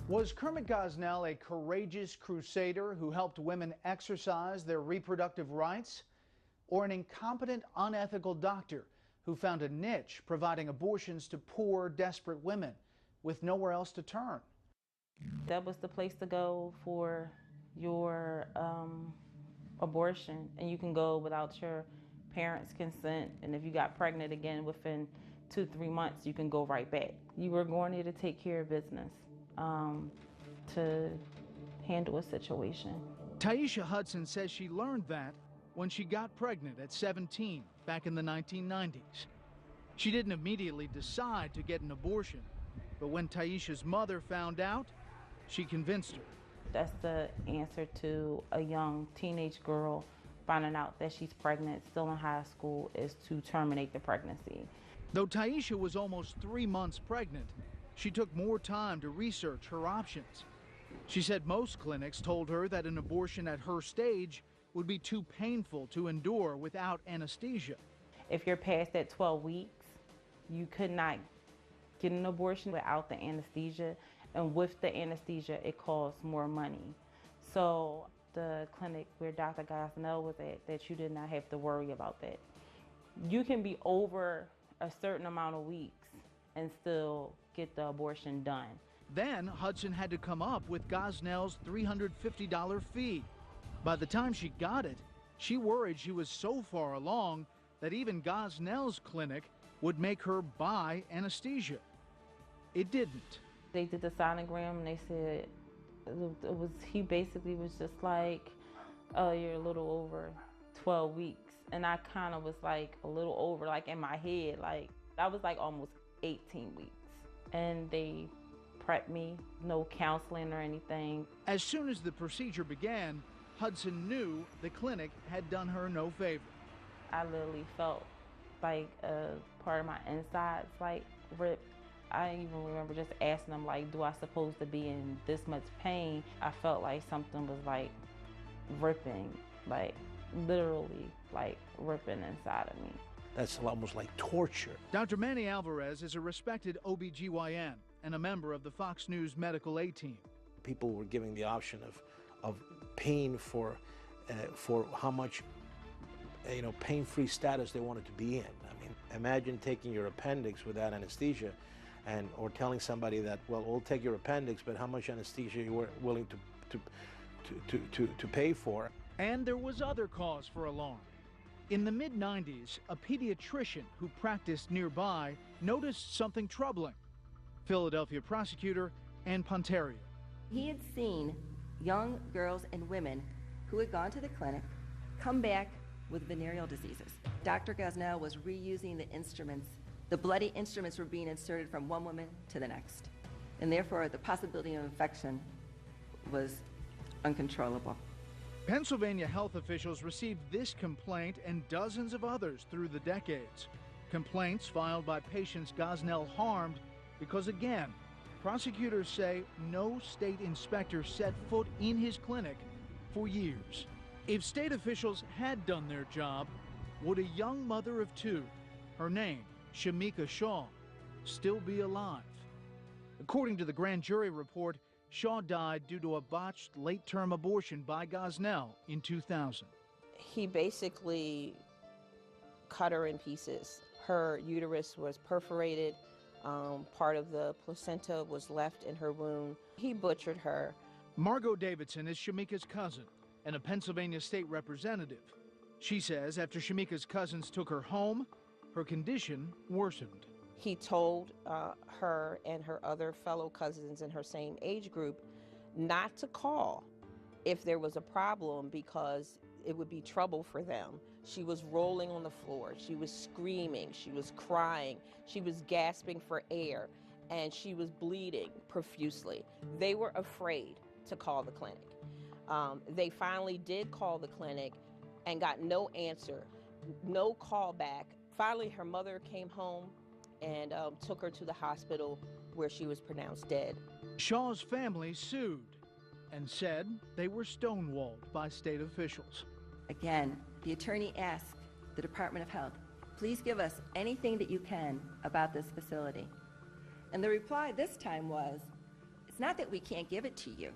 Was Kermit Gosnell a courageous crusader who helped women exercise their reproductive rights? Or an incompetent, unethical doctor who found a niche providing abortions to poor, desperate women with nowhere else to turn? That was the place to go for your abortion, and you can go without your parents' consent, and if you got pregnant again within 2-3 months, you can go right back. You were going there to take care of business, to handle a situation. Taisha Hudson says she learned that when she got pregnant at 17 back in the 1990s. She didn't immediately decide to get an abortion, but when Taisha's mother found out, she convinced her. That's the answer to a young teenage girl finding out that she's pregnant, still in high school, is to terminate the pregnancy. Though Taisha was almost 3 months pregnant, she took more time to research her options. She said most clinics told her that an abortion at her stage would be too painful to endure without anesthesia. If you're past that 12 weeks, you could not get an abortion without the anesthesia, and with the anesthesia, it costs more money. So the clinic where Dr. Gosnell was at, that you did not have to worry about that. You can be over a certain amount of weeks and still get the abortion done. Then Hudson had to come up with Gosnell's $350 fee. By the time she got it, she worried she was so far along that even Gosnell's clinic would make her buy anesthesia. It didn't. They did the sonogram and they said he basically was just like, oh, you're a little over 12 weeks. And I kind of was like a little over, like in my head, like I was like almost 18 weeks. And they prepped me, no counseling or anything. As soon as the procedure began, Hudson knew the clinic had done her no favor. I literally felt like a part of my insides like ripped. I even remember just asking them, like, do I supposed to be in this much pain? I felt like something was like ripping, like literally like ripping inside of me. That's almost like torture. Dr. Manny Alvarez is a respected OBGYN and a member of the Fox News Medical A team. People were giving the option of pain for how much pain-free status they wanted to be in. I mean, imagine taking your appendix without anesthesia, or telling somebody that, well, we'll take your appendix, but how much anesthesia you were willing to pay for. And there was other cause for alarm. In the mid-90s, a pediatrician who practiced nearby noticed something troubling. Philadelphia prosecutor Ann Ponteria. He had seen young girls and women who had gone to the clinic come back with venereal diseases. Dr. Gosnell was reusing the instruments. The bloody instruments were being inserted from one woman to the next, and therefore the possibility of infection was uncontrollable. Pennsylvania health officials received this complaint and dozens of others through the decades. Complaints filed by patients Gosnell harmed because, again, prosecutors say no state inspector set foot in his clinic for years. If state officials had done their job, would a young mother of two, her name Shamika Shaw, still be alive? According to the grand jury report, Shaw died due to a botched late-term abortion by Gosnell in 2000. He basically cut her in pieces. Her uterus was perforated. Part of the placenta was left in her womb. He butchered her. Margot Davidson is Shamika's cousin and a Pennsylvania state representative. She says after Shamika's cousins took her home, her condition worsened. He told her and her other fellow cousins in her same age group not to call if there was a problem because it would be trouble for them. She was rolling on the floor. She was screaming. She was crying. She was gasping for air, and she was bleeding profusely. They were afraid to call the clinic. They finally did call the clinic and got no answer, no call back. Finally, her mother came home and took her to the hospital where she was pronounced dead. Shaw's family sued and said they were stonewalled by state officials. Again, the attorney asked the Department of Health, please give us anything that you can about this facility. And the reply this time was, It's not that we can't give it to you.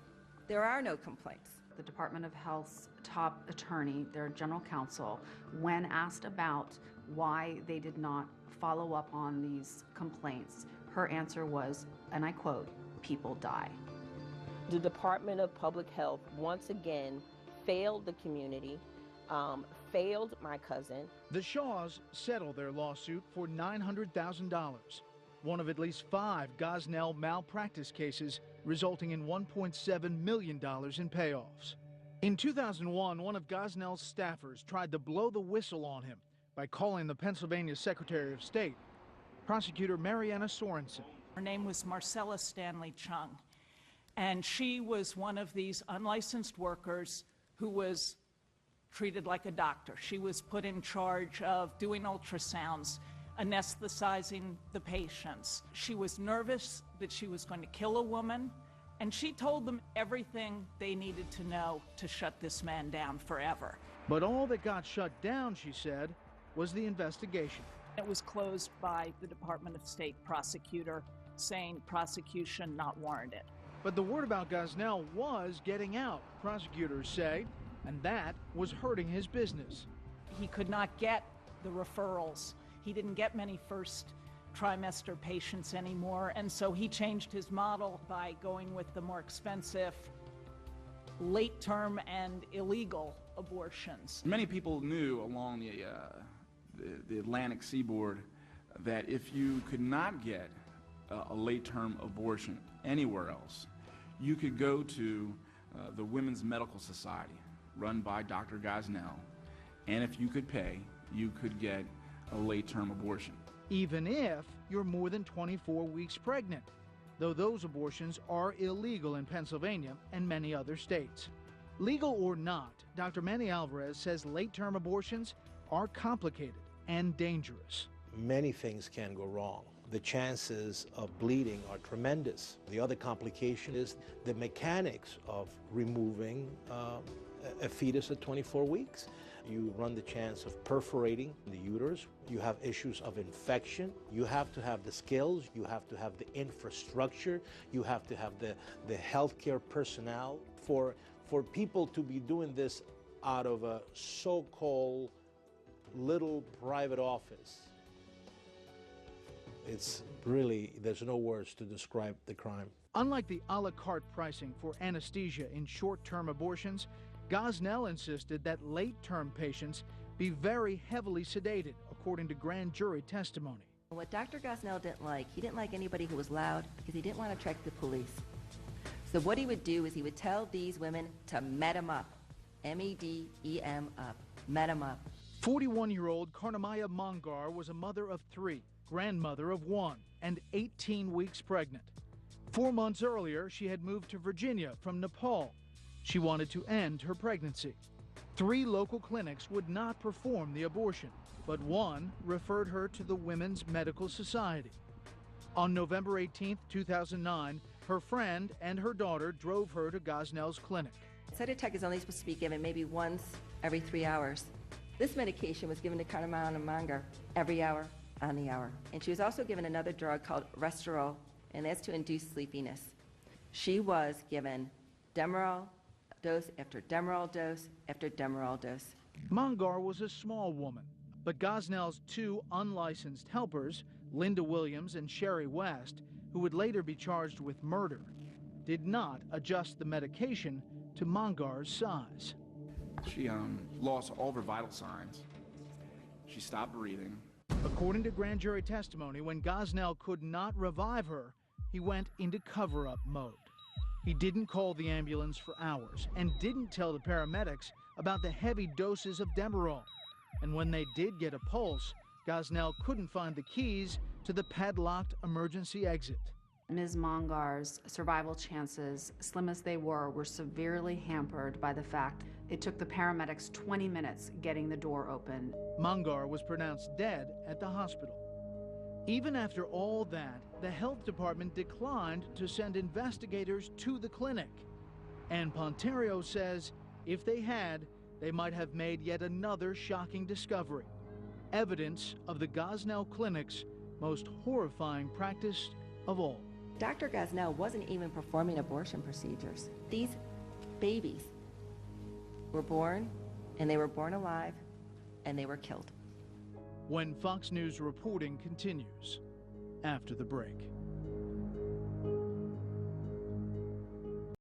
There are no complaints. The Department of Health's top attorney, their general counsel, when asked about why they did not follow up on these complaints, her answer was, and I quote, "People die." The Department of Public Health once again failed the community, failed my cousin. The Shaws settled their lawsuit for $900,000, one of at least 5 Gosnell malpractice cases resulting in $1.7 million in payoffs. In 2001, one of Gosnell's staffers tried to blow the whistle on him by calling the Pennsylvania Secretary of State, prosecutor Mariana Sorensen. Her name was Marcella Stanley Chung, and she was one of these unlicensed workers who was treated like a doctor. She was put in charge of doing ultrasounds, anesthetizing the patients. She was nervous that she was going to kill a woman, and she told them everything they needed to know to shut this man down forever. But all that got shut down, she said, was the investigation. It was closed by the Department of State prosecutor saying prosecution not warranted. But the word about Gosnell was getting out, prosecutors say, and that was hurting his business. He could not get the referrals. He didn't get many first trimester patients anymore, and so he changed his model by going with the more expensive late-term and illegal abortions. Many people knew along the Atlantic seaboard that if you could not get a late-term abortion anywhere else, you could go to the Women's Medical Society, run by Dr. Gosnell, and if you could pay, you could get a late-term abortion. Even if you're more than 24 weeks pregnant, though those abortions are illegal in Pennsylvania and many other states. Legal or not, Dr. Manny Alvarez says late-term abortions are complicated and dangerous. Many things can go wrong. The chances of bleeding are tremendous. The other complication is the mechanics of removing a fetus at 24 weeks. You run the chance of perforating the uterus. You have issues of infection. You have to have the skills. You have to have the infrastructure. You have to have the healthcare personnel. For people to be doing this out of a so-called little private office, it's really, there's no words to describe the crime. Unlike the a la carte pricing for anesthesia in short-term abortions, Gosnell insisted that late-term patients be very heavily sedated, according to grand jury testimony. What Dr. Gosnell didn't like, he didn't like anybody who was loud because he didn't want to attract the police. So what he would do is he would tell these women to med him up, M-E-D-E-M up, med him up. 41-year-old Karnamaya Mangar was a mother of 3, grandmother of 1, and 18 weeks pregnant. 4 months earlier, she had moved to Virginia from Nepal. She wanted to end her pregnancy. 3 local clinics would not perform the abortion, but one referred her to the Women's Medical Society. On November 18, 2009, her friend and her daughter drove her to Gosnell's clinic. Cytotec is only supposed to be given maybe once every 3 hours. This medication was given to Karnamaya Mangar every hour on the hour. And she was also given another drug called Restorol, and that's to induce sleepiness. She was given Demerol dose after Demerol dose after Demerol dose. Mangar was a small woman, but Gosnell's 2 unlicensed helpers, Linda Williams and Sherry West, who would later be charged with murder, did not adjust the medication to Mangar's size. She lost all of her vital signs. She stopped breathing. According to grand jury testimony, when Gosnell could not revive her, he went into cover-up mode. He didn't call the ambulance for hours and didn't tell the paramedics about the heavy doses of Demerol. And when they did get a pulse, Gosnell couldn't find the keys to the padlocked emergency exit. Ms. Mangar's survival chances, slim as they were severely hampered by the fact it took the paramedics 20 minutes getting the door open. Mangar was pronounced dead at the hospital. Even after all that, the health department declined to send investigators to the clinic. And Ponterio says if they had, they might have made yet another shocking discovery. Evidence of the Gosnell Clinic's most horrifying practice of all. Dr. Gosnell wasn't even performing abortion procedures. These babies were born, and they were born alive, and they were killed. When Fox News reporting continues after the break.